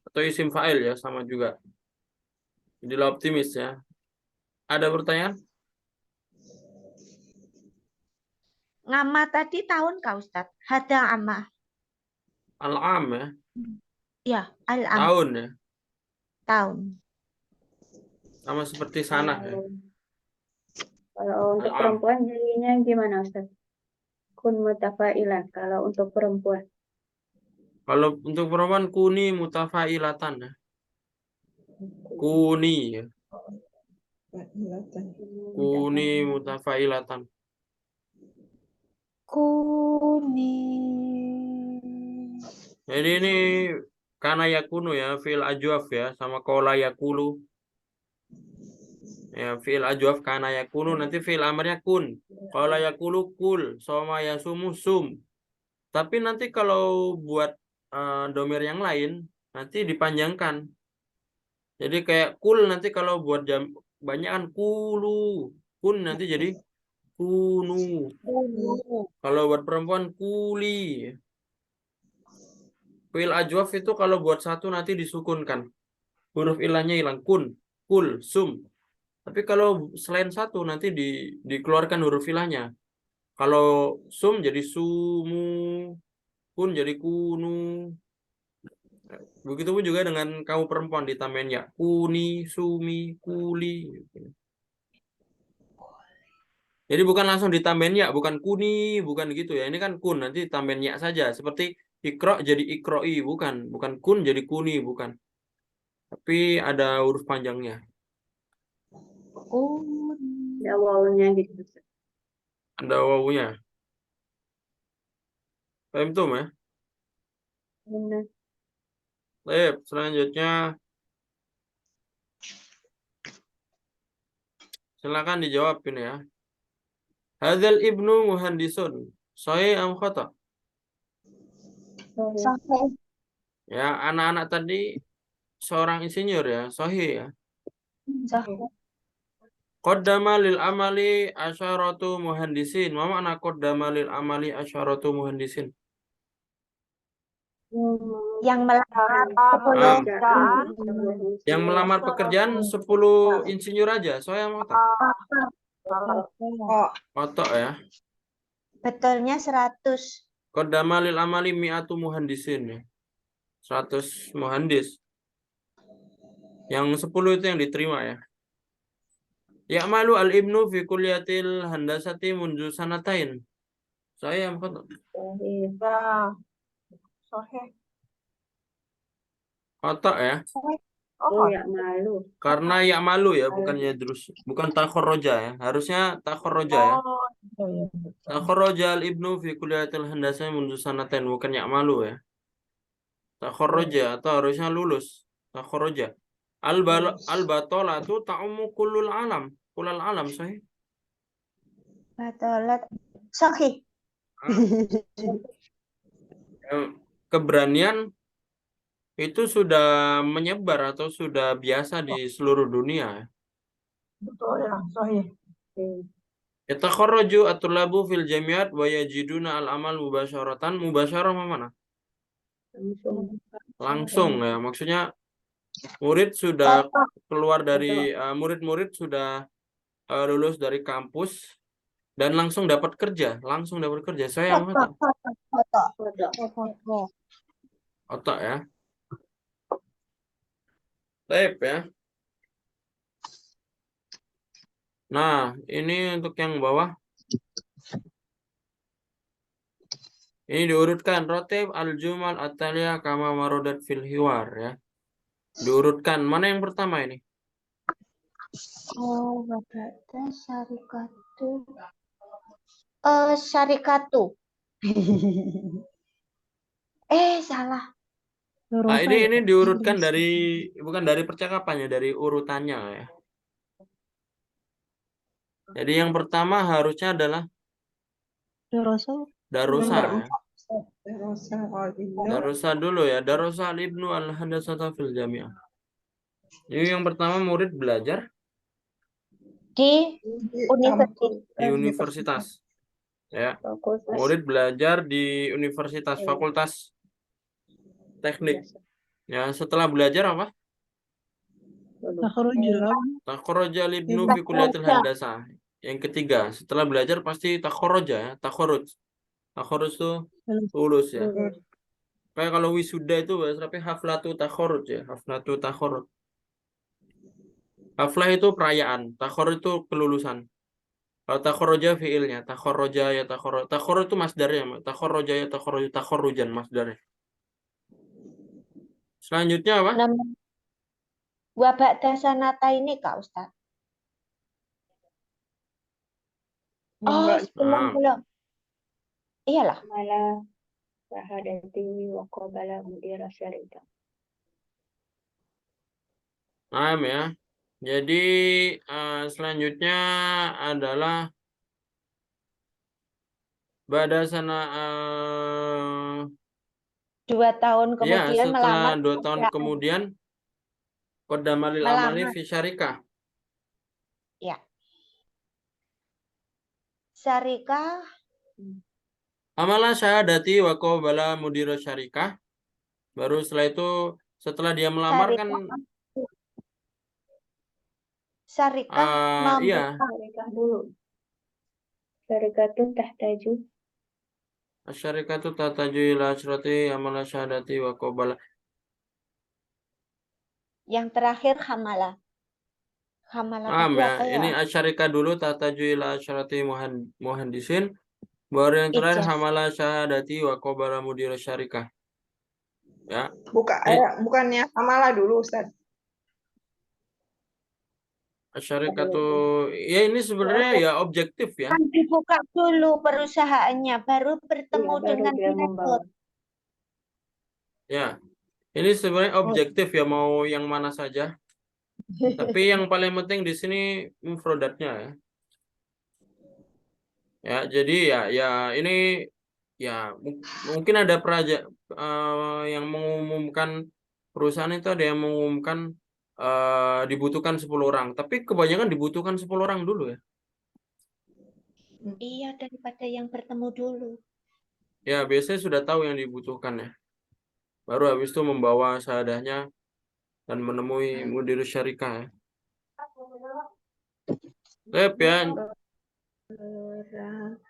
Atau isim fa'il ya, sama juga. Jadilah optimis ya. Ada pertanyaan? Ngama tadi tahun Kak Ustadz. Hadang ama. Al-am ya, Ya, al-am. tahun ya. Tahun. Sama seperti sana ya. Kalau untuk Al-am. perempuan jadinya gimana Ustaz? Kun mutafailan kalau untuk perempuan. Kalau untuk perempuan kuni mutafailatan ya. Kuni ya. Kuni mutafailatan. Kuning. Jadi ini kana yakunu ya, fi'il ajwaf ya, sama kola yakulu. Ya, fi'il ajwaf kana yakunu, nanti fi'il amarnya kun. Kola yakulu kul, soma yasumu sum. Tapi nanti kalau buat domir yang lain, nanti dipanjangkan. Jadi kayak kul nanti kalau buat jam banyak kan kulu. Kun nanti jadi kunu. Kalau buat perempuan kuli. Fi'il ajwaf itu kalau buat satu nanti disukunkan. Huruf ilahnya hilang. Kun, kul, sum. Tapi kalau selain satu nanti dikeluarkan huruf ilahnya. Kalau sum jadi sumu, kun jadi kunu. Begitupun juga dengan kamu perempuan ditambahin ya. Kuni, sumi, kuli. Jadi bukan langsung ditambahin ya, bukan kuni, bukan gitu ya. Ini kan kun, nanti tambahin ya saja. Seperti ikro jadi ikroi, bukan kun jadi kuni, bukan. Tapi ada huruf panjangnya. Ada wawunya gitu Ustaz. Ada wawunya. Paham tuh ya? Benar. Baik, selanjutnya silakan dijawab ini ya. Hadzal ibnu muhandisun. Sahih am khata? Ya, anak-anak tadi seorang insinyur ya, sahih ya. Qaddama lil amali asyaratu muhandisin. Ma makna qaddama lil amali asyaratu muhandisin? Yang melamar Yang melamar pekerjaan 10 insinyur aja. Sahih am khata? Khata ya. betulnya 100. Qaddama lil amali mi'atu muhandisin ya. 100 muhandis. Yang 10 itu yang diterima ya. Ya'malu al-ibnu fi kulliyatil handasati mundu sanatain. Saya apa tuh? Sahih. Ya, sahih. Kotak ya. Oh, Oh, ya malu. Karena ya'malu ya, bukan yadrus. Bukan takhorroja ya. Harusnya takhorroja ya. oh, iya, betul. Takhorroja al-ibnu fi kulliyatil handasati mundu sanatain. Bukan ya'malu ya. Takhorroja atau harusnya lulus. Takhorroja. Al-batolatu ta'ummu kullul alam. Kullal alam sahih. Batolat. Sahih. Keberanian itu sudah menyebar atau sudah biasa di seluruh dunia. Betul ya, sahih. Yatakharraju at-tulabu fil jami'at wa yajiduna al-amal mubasyaratan. Mubasyarah mana? Langsung. Langsung ya. Maksudnya murid sudah keluar dari murid-murid sudah lulus dari kampus dan langsung dapat kerja, Saya yang otak. Foto. Otak ya. Tape ya. Nah, ini untuk yang bawah. Ini diurutkan rotib al-jumal at-taliyah kama marodat fil hiwar ya. Diurutkan. Mana yang pertama ini? Oh, Babada syarikatu. Syarikatu. Salah. Nah, ini diurutkan dari bukan dari percakapannya, dari urutannya ya. Jadi yang pertama harusnya adalah darusa ya. Darusa dulu ya. Darusa al-ibnu al-hadasata fil jami'ah. Ini yang pertama murid belajar Di di universitas. Ya. Fakultas. Murid belajar di universitas, fakultas teknik. Ya, setelah belajar apa? Takhoroja al-ibnu fi kulliyatil handasah. Yang ketiga, setelah belajar pasti takhoroja ya, takhoruj. Takhoruj itu lulus ya. Kayak kalau wisuda itu bahasa Arabnya haflatu takhoruj ya, haflatu takhoruj. Haflah itu perayaan, takhoruj itu kelulusan. Kalau takhoroja fiilnya, takhoroja ya takhoroj. Takhoroj itu masdarnya, takhoroja ya takhoroj, takhorujan masdarnya. Selanjutnya apa? Wabak sanata ini Kak Ustadz. Oh, belum. Iyalah. Mala sahadati wa qabala mudira syarika. Paham ya. Jadi selanjutnya adalah pada sana 2 tahun ya kemudian setelah melamar 2 tahun pekerjaan. kemudian qaddamalil Melamar. amali fi syarikah. Ya. Syarikah. Amala syahadati wa qabala mudira syarikah. Baru setelah itu setelah dia melamar kan Syarikah iya. Syarikah dulu. Syarikatun tahtaju. Asyarikatu tataju ila asyrati amala syahadati wa qabala. Yang terakhir hamalah. Hamalah Paham itu ya? apa ya? Ini asyarika dulu tataju ila asyrati muhandisin. Baru yang terakhir Ijaz. hamalah syahadati wa qabala mudira syarikah. Ya. Bukannya hamalah dulu Ustaz. Asyarikatu ya ini sebenarnya ya objektif ya. Kan dibuka dulu perusahaannya, baru bertemu Iya, baru dengan dia direktur. membawa. Ya. Ini sebenarnya objektif ya mau yang mana saja. Tapi yang paling penting di sini mufradatnya ya. Ya, jadi ya ini ya mungkin ada yang mengumumkan perusahaan itu ada yang mengumumkan dibutuhkan 10 orang, tapi kebanyakan dibutuhkan 10 orang dulu ya. Iya, daripada yang bertemu dulu. Ya, biasanya sudah tahu yang dibutuhkan ya. Baru habis itu membawa syahadahnya dan menemui mudir syarikah ya. Lep ya.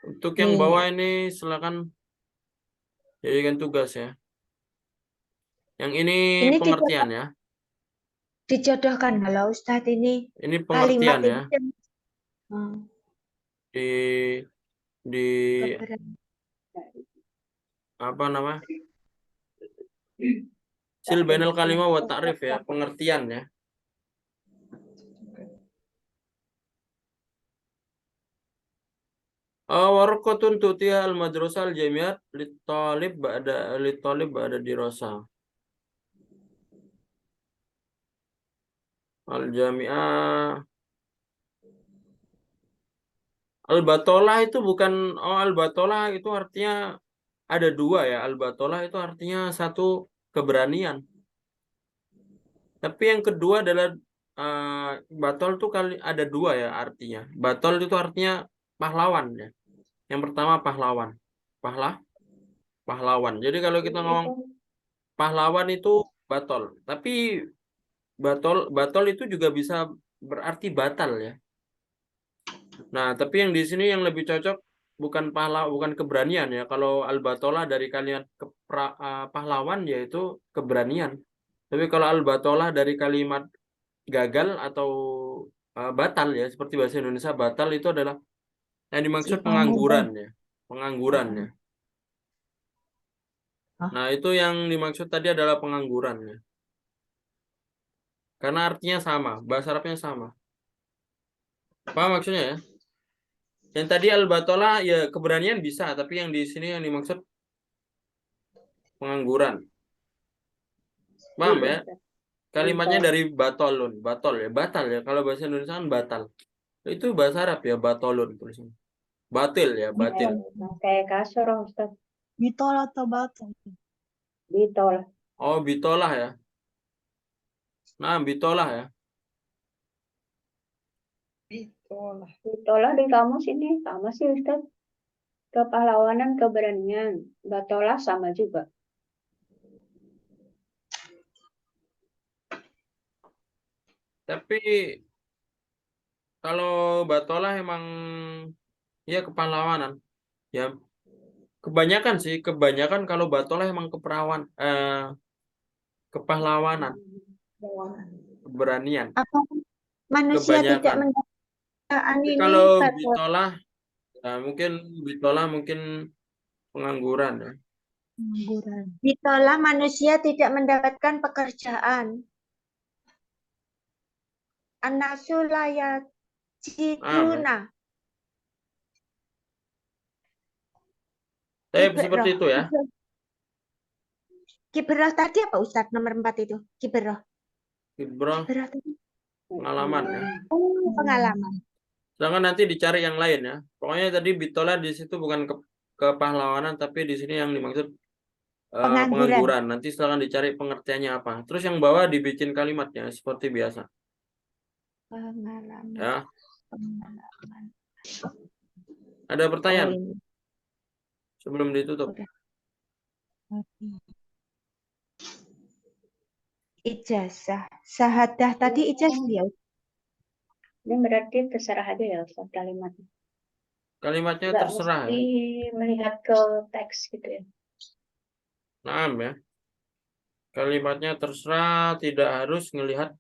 Untuk yang bawah ini silakan jadikan tugas ya. Yang ini Ini pengertian ya. dijodohkan kalau Ustadz ini Ini kalimat pengertian ya. ini. Hmm, Di keberan- apa namanya? Sil bainal kalimah wa ta'rif ya, pengertian ya. Warqatun tutiha al-madrasah al-jamiat lit-talib ba'da dirasah. Al-jami'ah al-batolah itu bukan, al-batolah itu artinya ada dua ya. Al-batolah itu artinya satu, keberanian. Tapi yang kedua adalah batol itu kali ada dua ya artinya. Batol itu artinya pahlawan ya. Yang pertama pahlawan. Pahlawan. Jadi kalau kita ngomong pahlawan itu batol. Tapi batol itu juga bisa berarti batal ya. Nah, tapi yang di sini yang lebih cocok bukan bukan keberanian ya. Kalau al-batolah dari kalimat pahlawan yaitu keberanian. Tapi kalau al-batolah dari kalimat gagal atau batal ya, seperti bahasa Indonesia batal itu adalah yang dimaksud pengangguran ya. Pengangguran ya. Nah, itu yang dimaksud tadi adalah pengangguran ya. Karena artinya sama, bahasa Arabnya sama. Paham maksudnya ya? Yang tadi al-batolah ya keberanian bisa, tapi yang di sini yang dimaksud pengangguran. Paham ya? Kalimatnya dari batolun, batol ya, batal ya. Kalau bahasa Indonesia kan batal. Itu bahasa Arab ya, batolun tulisannya. Batil ya, batil. Kayak kasur, Ustaz. Bitol atau batal? Bitol. Oh, bitolah ya. Nah, bitolah ya. Itulah. Bitolah di kamus ini sama sih, Ustaz. Kepahlawanan, keberanian. Batolah sama juga. Tapi kalau batolah emang ya kepahlawanan. Ya, kebanyakan sih, kebanyakan kalau batolah emang kepahlawanan, keberanian. Apa manusia tidak Kebanyakan. mendapatkan Tapi ini kalau batal. bitolah, ya mungkin pengangguran ya. Ditolak manusia tidak mendapatkan pekerjaan. Anasu layak jiduna. Seperti itu ya. Kibrah tadi apa Ustadz nomor 4 itu? Kibrah. Kibrah Kibrah tadi. pengalaman ya. Oh, pengalaman. Sedangkan nanti dicari yang lain ya. Pokoknya tadi bitolah di situ bukan kepahlawanan, tapi di sini yang dimaksud pengangguran. Nanti silakan dicari pengertiannya apa. Terus yang bawah dibikin kalimatnya seperti biasa. Pengalaman. Ya. Pengalaman. Ada pertanyaan Oh, sebelum ditutup? Ijazah. Sahadah tadi ijazah ya. Ini berarti terserah aja ya, Ustaz, kalimatnya. Kalimatnya Nggak terserah mesti ya. melihat ke teks gitu ya. Nah, ya. Kalimatnya terserah, tidak harus ngelihat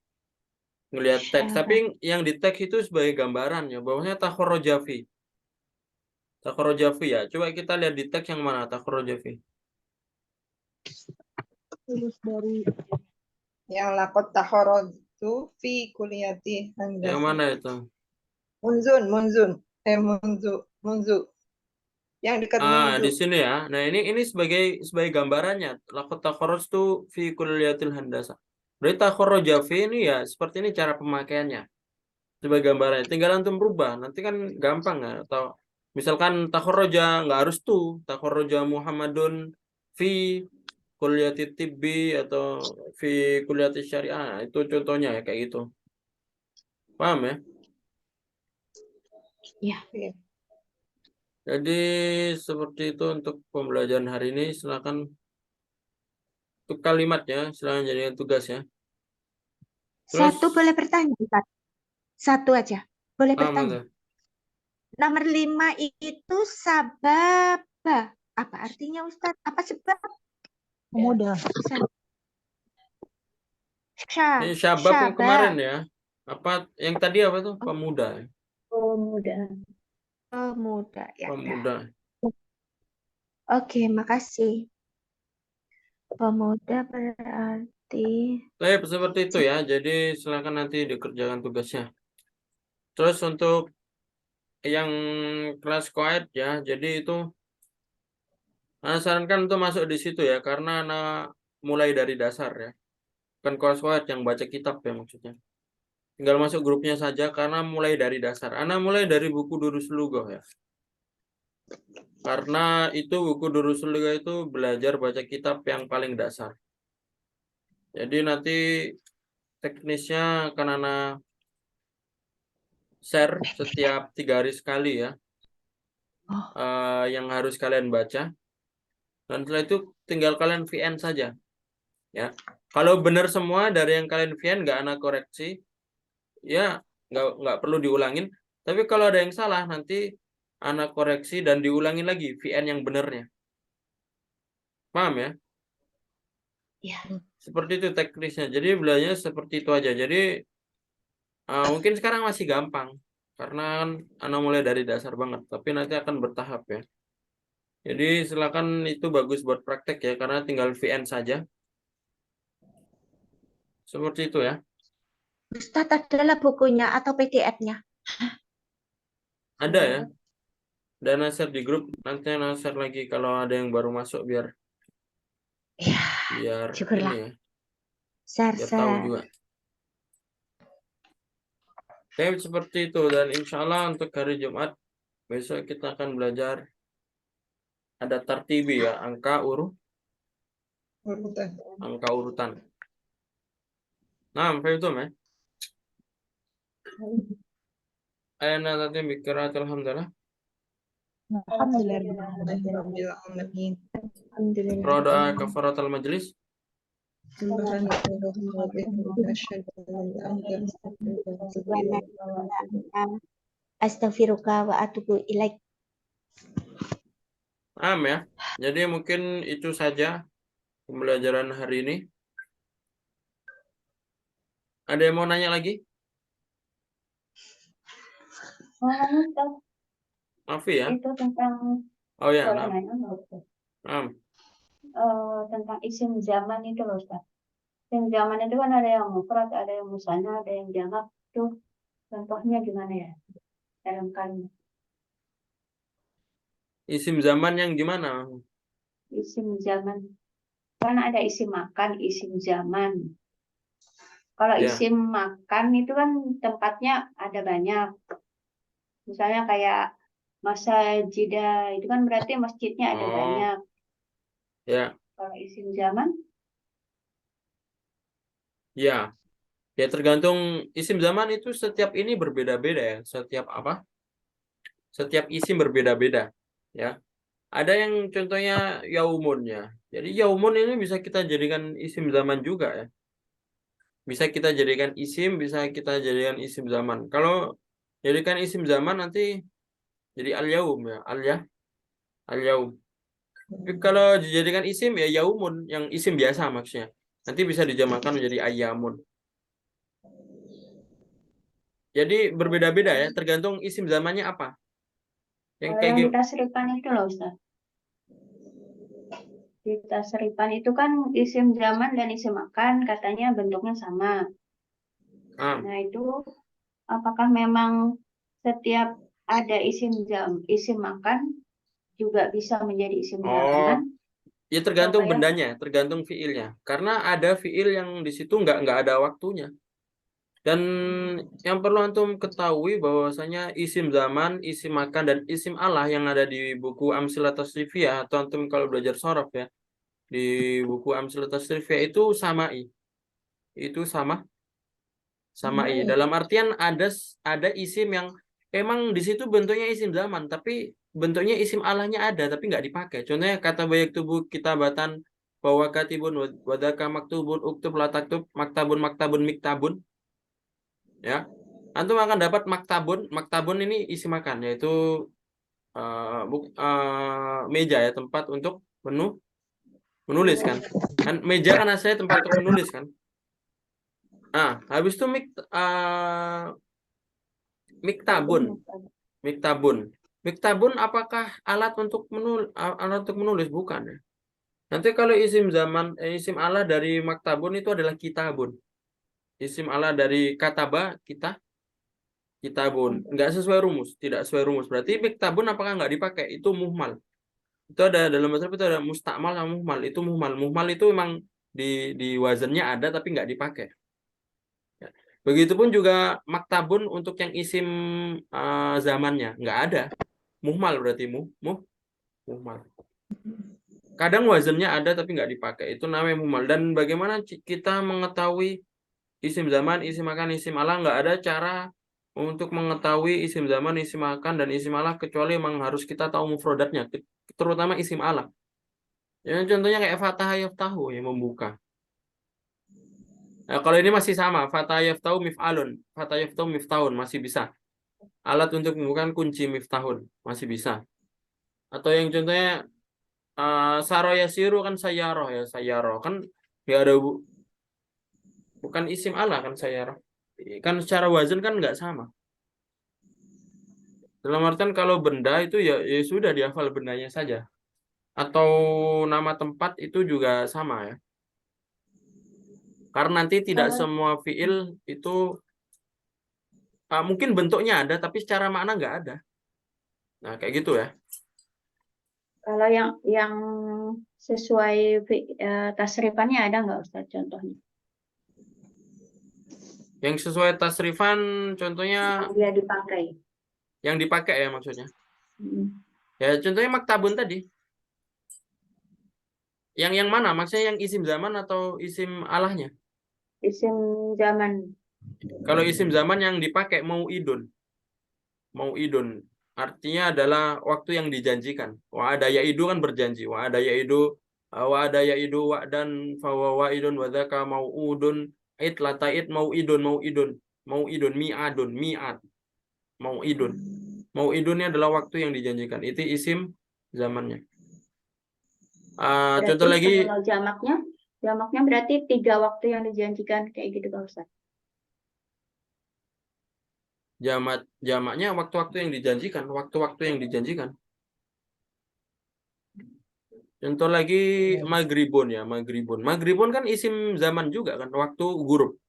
teks. Tapi yang di teks itu sebagai gambaran ya. Bahwasanya takhorojafi. Takhorojafi ya. Coba kita lihat di teks yang mana takhorojafi. Terus dari Yang lakot tahorotu fi kuliyati handasa. Yang mana itu? Munzun. Munzu. Yang dekat munzu. Di sini ya. Nah, ini sebagai gambarannya. Lakot takhoroj itu fi kulliyatil handasa. Berarti takhorojafi ini ya seperti ini cara pemakaiannya. Sebagai gambarannya. Tinggal antum berubah. Nanti kan gampang ya. Atau misalkan takhoroja nggak harus tuh. Takhoroja Muhammadun fi kulliyati tibbi atau fi kulliyati syariah. Itu contohnya ya kayak gitu. Paham ya? Ya. Jadi seperti itu untuk pembelajaran hari ini. Silakan untuk kalimatnya, silakan jadikan tugas ya. Terus, Satu boleh bertanya, Ustadz? Satu aja. Boleh bertanya. mana? Nomor 5 itu sababa. Apa artinya Ustadz? Apa sebab? mudah. Ini syabab yang Syabab. kemarin ya. Apa yang tadi apa tuh? Pemuda. Pemuda. Pemuda. Ya udah. Pemuda. Oke, makasih. Pemuda berarti Baik, seperti itu ya. Jadi silakan nanti dikerjakan tugasnya. Terus untuk yang kelas koed ya, jadi itu Ana sarankan untuk masuk di situ ya, karena anak mulai dari dasar ya. Bukan kelas koed yang baca kitab ya maksudnya. Tinggal masuk grupnya saja karena mulai dari dasar. Ana mulai dari buku Durus Lughah ya. Karena itu buku Durus Lughah itu belajar baca kitab yang paling dasar. Jadi nanti teknisnya akan Ana share setiap 3 hari sekali ya. Yang harus kalian baca. Dan setelah itu tinggal kalian VN saja. Ya. Kalau benar semua dari yang kalian VN nggak Ana koreksi, ya nggak perlu diulangin. Tapi kalau ada yang salah nanti Ana koreksi dan diulangin lagi VN yang benernya. Paham ya? ya. Seperti itu teknisnya. Jadi belajarnya seperti itu aja. Jadi mungkin sekarang masih gampang karena kan Ana mulai dari dasar banget. Tapi nanti akan bertahap ya. Jadi silakan, itu bagus buat praktek ya karena tinggal VN saja. Seperti itu ya. Ustadz adalah bukunya atau PDF-nya? Ada ya. Dan share di grup. Nanti share lagi kalau ada yang baru masuk biar Ya, syukurlah. ini ya. Share, Biar tahu share. juga. Oke, seperti itu. Dan insya Allah untuk hari Jumat besok kita akan belajar ada tartibi ya, angka urutan. Nah, fahimtum ya? Aina tadi bikirat alhamdulillah. Alhamdulillahirrahmanirrahim. Alhamdulillah. Roda kafaratul majlis. Astaghfiruka wa atubu ilaik. Ya. Jadi mungkin itu saja pembelajaran hari ini. Ada yang mau nanya lagi? Mafi ya? Itu tentang Oh ya, boleh nah. nanya nggak, Ustaz? Nah. Tentang isim zaman itu loh, Ustaz. Isim zaman itu kan ada yang mufrad, ada yang musanna, ada yang jamak. Tuh contohnya gimana ya dalam kalimat? Isim zaman yang gimana? Isim zaman kan ada isim makan, isim zaman. Kalau Ya. isim makan itu kan tempatnya ada banyak. Misalnya kayak masajidah, itu kan berarti masjidnya ada Oh, banyak. ya. Kalau isim zaman, Ya. Ya tergantung isim zaman itu setiap ini berbeda-beda ya. Setiap isim berbeda-beda ya. Ada yang contohnya yaumunnya. Jadi yaumun ini bisa kita jadikan isim zaman juga ya. Bisa kita jadikan isim, bisa kita jadikan isim zaman. Kalau jadikan isim zaman nanti jadi al-yaum ya, al-yaum. Tapi kalau dijadikan isim ya yaumun, yang isim biasa maksudnya. Nanti bisa dijamakan menjadi ayyamun. Jadi berbeda-beda ya, tergantung isim zamannya apa. Yang kalau kayak yang gitu. ditasrifkan itu loh, Ustaz. Ditasrifkan itu kan isim zaman dan isim makan katanya bentuknya sama. Nah itu apakah memang setiap ada isim makan juga bisa menjadi isim zaman? Ya tergantung Supaya bendanya, tergantung fiilnya. Karena ada fiil yang di situ nggak ada waktunya. Dan yang perlu antum ketahui bahwasanya isim zaman, isim makan, dan isim Allah yang ada di buku Amsilah Tasrifiyah atau antum kalau belajar sorof ya, di buku Amsilah Tasrifiyah itu samai. Itu samai. Dalam artian ada isim yang emang di situ bentuknya isim zaman, tapi bentuknya isim Allahnya ada tapi nggak dipakai. Contohnya kata bayak tubuh kitabatan bahwa katibun wadaka maktubun uktub lataktub maktabun miktabun. Ya, antum akan dapat maktabun ini isi makan, yaitu meja ya, tempat untuk menulis kan. Kan meja kan asalnya tempat untuk menulis kan. Habis itu miktabun. Miktabun apakah alat untuk menulis? Bukan ya. Nanti kalau isim Allah dari maktabun itu adalah kitabun. Isim Allah dari kataba kitabun. Enggak sesuai rumus, tidak sesuai rumus. Berarti miktabun apakah enggak dipakai? Itu muhmal. Itu ada dalam bahasa Arab itu ada mustakmal sama muhmal. Itu muhmal. Muhmal itu memang di wazannya ada tapi enggak dipakai. Ya. Begitupun juga maktabun untuk yang isim zamannya enggak ada. Muhmal berarti muhmal. Kadang wazannya ada tapi nggak dipakai. Itu namanya muhmal. Dan bagaimana kita mengetahui isim zaman, isim makan, isim Allah? Nggak ada cara untuk mengetahui isim zaman, isim makan, dan isim Allah kecuali memang harus kita tahu mufrodatnya, terutama isim Allah. Ya, contohnya kayak Fatah Yaftahu yang membuka. Nah, kalau ini masih sama, Fatah Yaftahu mif'alun, Fatah Yaftahu miftahun masih bisa. Alat untuk membuka kunci miftahun masih bisa. Atau yang contohnya Saro Yasiru kan Sayyaro ya, Sayyaro kan ya ada bukan isim Allah kan Sayyaro. Kan secara wazan kan nggak sama. Dalam artian kalau benda itu ya sudah dihafal bendanya saja. Atau nama tempat itu juga sama ya. Karena nanti tidak semua fiil itu mungkin bentuknya ada tapi secara makna nggak ada. Nah, kayak gitu ya. Kalau yang sesuai tasrifannya ada nggak Ustaz contohnya? Yang sesuai tasrifan contohnya Yang dia dipakai. yang dipakai ya maksudnya. Mm. Ya contohnya maktabun tadi. Yang mana? Maksudnya yang isim zaman atau isim Allahnya? Isim zaman. Kalau isim zaman yang dipakai mau'idun. Mau'idun artinya adalah waktu yang dijanjikan. Wa'ada ya'idu kan berjanji. Wa'ada ya'idu wa'dan fawawa'idun wadhaka mau'udun id lata'id mau'idun mi'ad mau'idun. Mau'idunnya adalah waktu yang dijanjikan. Itu isim zamannya. Contoh Berarti lagi kalau jamaknya berarti 3 waktu yang dijanjikan kayak gitu Pak Ustaz. jamaknya waktu-waktu yang dijanjikan, waktu-waktu yang dijanjikan. Contoh lagi maghribun ya, maghribun. Maghribun kan isim zaman juga kan, waktu gurub.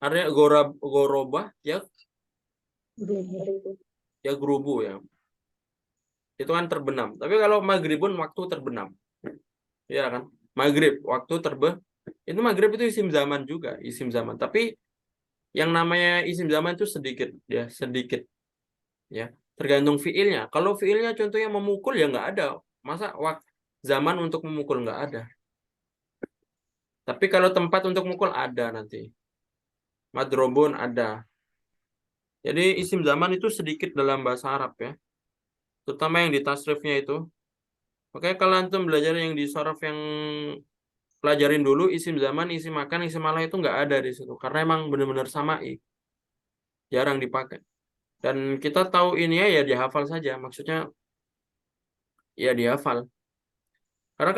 Artinya gorobah ya gurubu ya. Itu kan terbenam. Tapi kalau maghribun waktu terbenam. Ya kan? Maghrib waktu itu maghrib itu isim zaman juga, isim zaman. Tapi yang namanya isim zaman itu sedikit ya, sedikit. Ya, tergantung fiilnya. Kalau fiilnya contohnya memukul ya nggak ada. Masa zaman untuk memukul nggak ada. Tapi kalau tempat untuk mukul ada nanti. Madrobun ada. Jadi isim zaman itu sedikit dalam bahasa Arab ya. Terutama yang di tasrifnya itu. Oke, kalau antum belajar yang di sorof yang pelajarin dulu isim zaman, isim makan, isim malah itu nggak ada di situ. Karena emang benar-benar samai. Jarang dipakai. Dan kita tahu ini ya dihafal saja. Maksudnya ya dihafal. Karena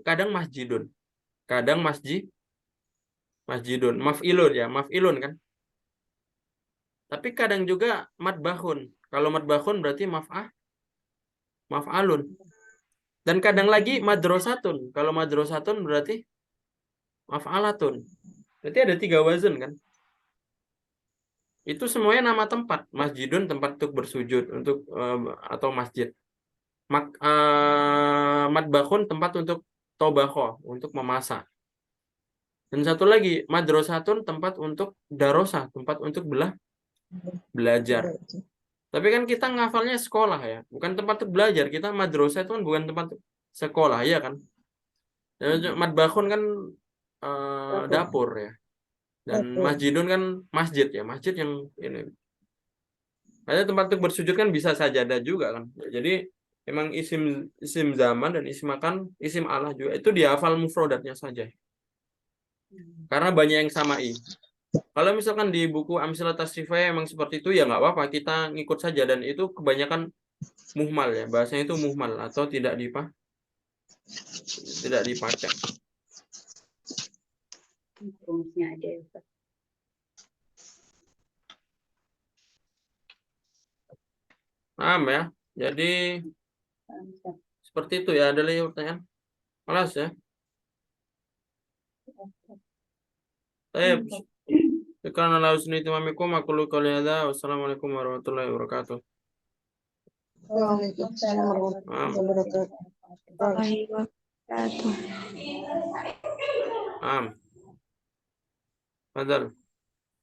kadang masjidun. Kadang masjidun. Maf'ilun kan. Tapi kadang juga matbahun. Kalau matbahun berarti maf'alun. Dan kadang lagi madrosatun. Kalau madrosatun berarti maf'alatun. Berarti ada 3 wazan kan. Itu semuanya nama tempat. Masjidun tempat untuk bersujud atau masjid. Matbahun tempat untuk tobakho, untuk memasak. Dan satu lagi, madrosatun tempat untuk darosa, tempat untuk belajar. Tapi kan kita ngafalnya sekolah ya, bukan tempat untuk belajar. Kita madrasah itu kan bukan tempat sekolah ya kan. Dan matbahun kan dapur ya. Dan masjidun kan masjid ya, masjid yang ini. Ada tempat untuk bersujud kan bisa sajadah juga kan. Jadi memang isim zaman dan isim makan, isim Allah juga itu dihafal mufrodatnya saja. Karena banyak yang samai. Kalau misalkan di buku Amsilah Tasrifah emang seperti itu ya nggak apa-apa, kita ngikut saja dan itu kebanyakan muhmal ya, bahasanya itu muhmal atau tidak dipakai. Rumusnya ada ya Ustaz. Paham ya? Jadi seperti itu ya. Ada lagi pertanyaan? Kelas ya. Baik. Sekarang ala husni timamikum aku lu qouli hadza. Wassalamualaikum warahmatullahi wabarakatuh. Waalaikumsalam warahmatullahi wabarakatuh. Wabarakatuh. Paham. Padahal.